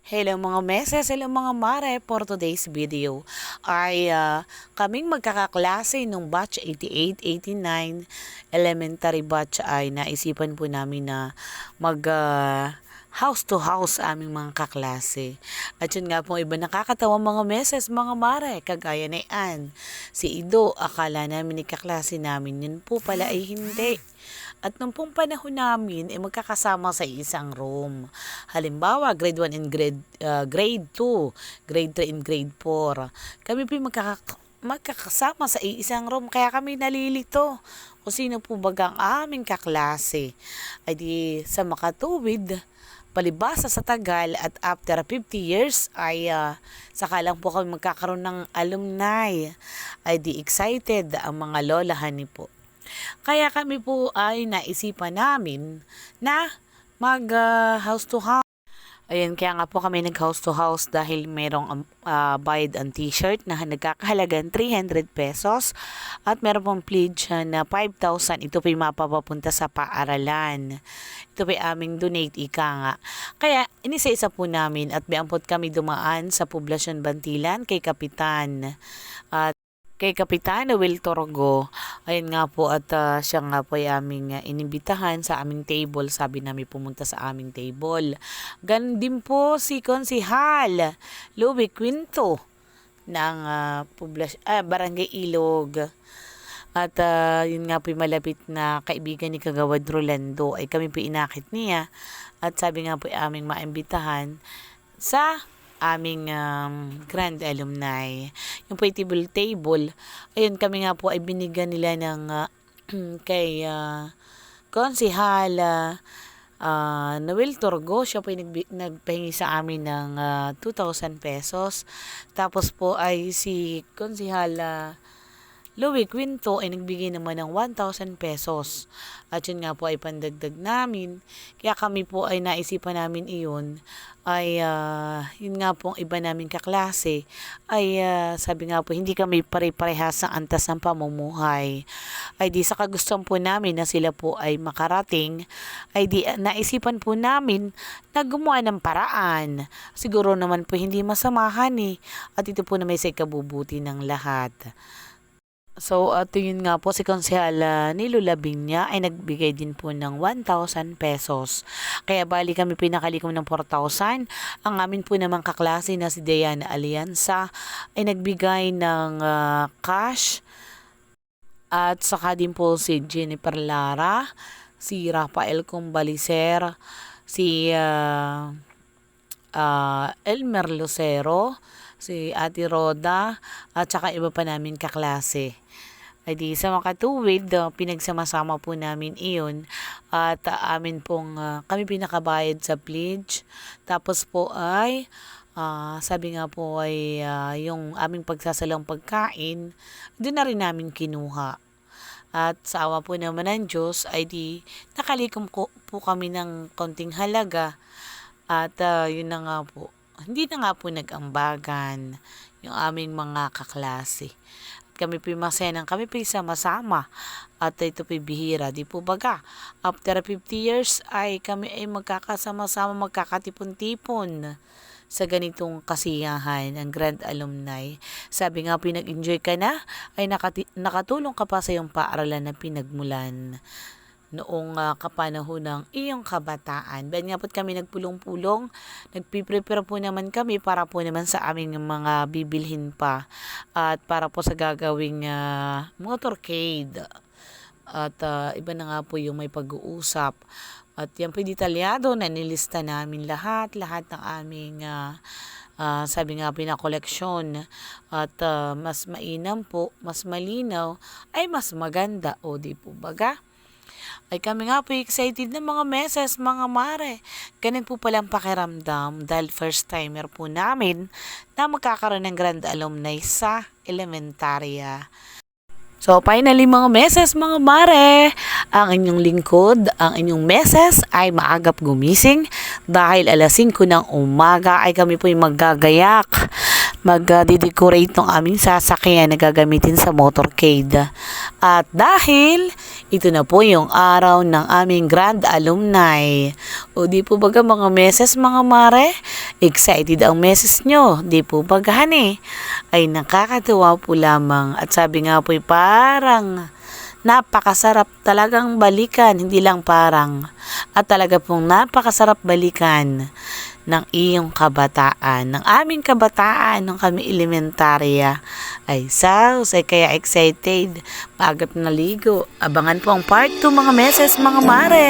Hello mga meses, hello mga mare. For today's video ay kaming magkakaklase nung batch 88, 89 elementary batch ay naisipan po namin na mag house to house aming mga kaklase. At yun nga po iba nakakatawa mga meses, mga mare, kagaya ni Ann. Si Ido, akala namin ni kaklase namin, yun po pala ay hindi. At nung pong panahon namin, magkakasama sa isang room. Halimbawa, grade 1 and grade 2, grade 3 and grade 4. Kami po magkakasama sa isang room, kaya kami nalilito kung sino po baga ang aming kaklase. Ay di sa makatuwid, palibasa sa tagal at after 50 years ay saka lang po kami magkakaroon ng alumni. Ay di excited ang mga lolahan ni po. Kaya kami po ay naisipan namin na mag house to house. Ayan, kaya nga po kami nag house to house dahil merong bayad ang t-shirt na nagkakahalagang 300 pesos at meron pong pledge na 5,000. Ito po yung mapapapunta sa paaralan. Ito po yung aming donate, ika nga. Kaya inisa-isa po namin at biampot kami dumaan sa Poblacion Bantilan kay Kapitan. At kay Kapitan Will Torgo. Ayun nga po at siya nga po ay aming inimbitahan sa aming table. Sabi namin pumunta sa aming table. Ganon din po si Konsihal Louie Quinto ng Barangay Ilog. At yun nga po yung malapit na kaibigan ni Kagawad Rolando ay kami po inakit niya. At sabi nga po yung aming maimbitahan sa aming grand alumni. Yung po table, ayun kami nga po ay binigyan nila ng kay Konsihal Noel Torgo. Siya po ay nagpahingi sa amin ng 2,000 pesos. Tapos po ay si Konsihal Louie Quinto ay nagbigay naman ng 1,000 pesos. At yun nga po ay pandagdag namin. Kaya kami po ay naisipan namin iyon. Ay yun nga po ang iba naming kaklase. Ay sabi nga po hindi kami pare-parehas sa antas ng pamumuhay. Ay di sa kagustuhan po namin na sila po ay makarating. Ay di naisipan po namin na gumawa ng paraan. Siguro naman po hindi masamahan eh. At ito po na may sa ikabubuti ng lahat. So, yun nga po, si Konsehal Nilo Labinya ay nagbigay din po ng 1,000 pesos. Kaya bali kami pinakalikom ng 4,000. Ang amin po namang kaklase na si Diana Alianza ay nagbigay ng cash. At saka din po si Jennifer Lara, si Rafael Cumbalicer, si Elmer Lucero, si Ate Roda, at saka iba pa namin kaklase. Ay di sa makatuwid, pinagsama-sama po namin iyon at amin pong kami pinakabayad sa pledge. Tapos po ay sabi nga po ay yung aming pagsasalang pagkain, doon na rin namin kinuha. At sa awa po naman ng Diyos ay di nakalikom po kami ng konting halaga at yun na nga po. Hindi na nga po nag-ambagan yung aming mga kaklase. Kami po masaya kami po sama-sama at ito po bihira. Di po baga, after 50 years ay kami ay magkakasama-sama, magkakatipon-tipon sa ganitong kasiyahan ng Grand Alumni. Sabi nga po nag-enjoy ka na ay nakatulong ka pa sa iyong paaralan na pinagmulan noong kapanahon ng iyong kabataan. Ben nga po kami nagpulong-pulong, nagpiprepare po naman kami para po naman sa aming mga bibilhin pa at para po sa gagawing motorcade. At iba na nga po yung may pag-uusap. At yan po detalyado na nilista namin lahat ng aming sabi nga pinakoleksyon at mas mainam po, mas malinaw ay mas maganda o di po baga. Ay kami nga po excited na mga meses, mga mare. Ganun po palang pakiramdam dahil first timer po namin na magkakaroon ng grand alumni sa elementarya. So finally mga meses, mga mare, ang inyong lingkod, ang inyong meses ay maagap gumising dahil alas 5 ng umaga ay kami po yung maggagayak. Mag-decorate ng aming sasakyan na gagamitin sa motorcade. At dahil Ito na po yung araw ng aming grand alumni. O di po baga mga meses mga mare? Excited ang meses nyo. Di po baga hani? Ay nakakatuwa po lamang. At sabi nga po parang napakasarap talagang balikan. Hindi lang parang. At talaga pong napakasarap balikan ng iyong kabataan, ng aming kabataan, nung kami elementarya. Ay kaya excited. Maagap na ligo. Abangan po ang part 2 mga meses, mga mare.